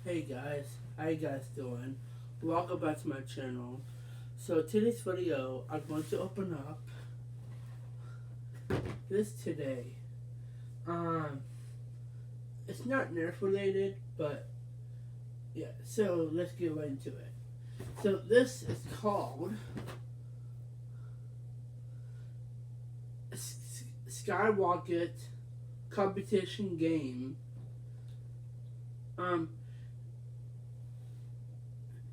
Hey guys, how you guys doing? Welcome back to my channel. So today's video, I'm going to open up this today. Um, it's not Nerf related, but yeah. So let's get right into it. So this is called Skyrocket Competition Game. Um,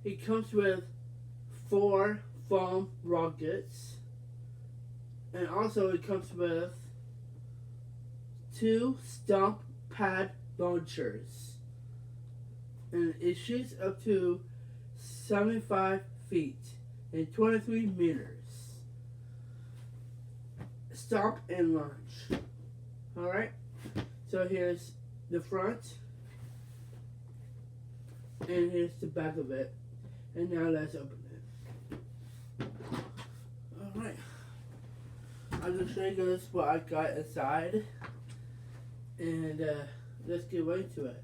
it comes with 4 foam rockets, and also it comes with 2 stump pad launchers, and it shoots up to 75 feet and 23 meters. Stomp and launch. Alright, so here's the front, and here's the back of it. And now let's open it. Alright, I'm going to show you guys what I got inside, and let's get right into it.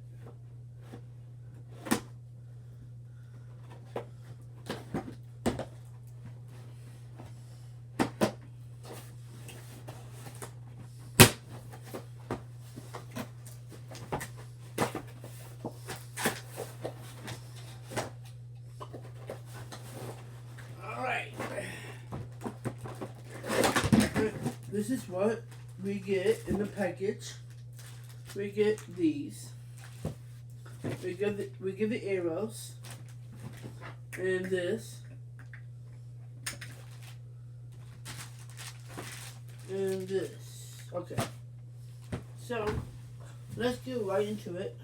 Alright, this is what we get in the package. We get these. We get the arrows, and this, and this. Okay, so let's get right into it.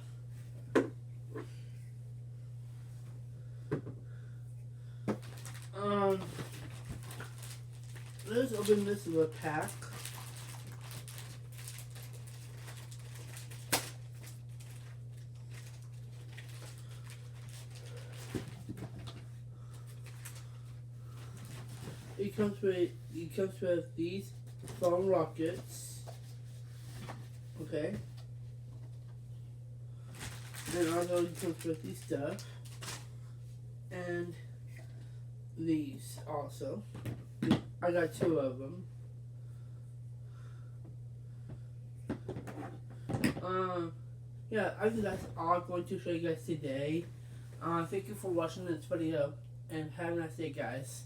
Um, let's open this little pack. It comes with these foam rockets. Okay. And also it comes with these stuff. And these also. I got 2 of them. Yeah, I think that's all I'm going to show you guys today. Thank you for watching this video, and have a nice day, guys.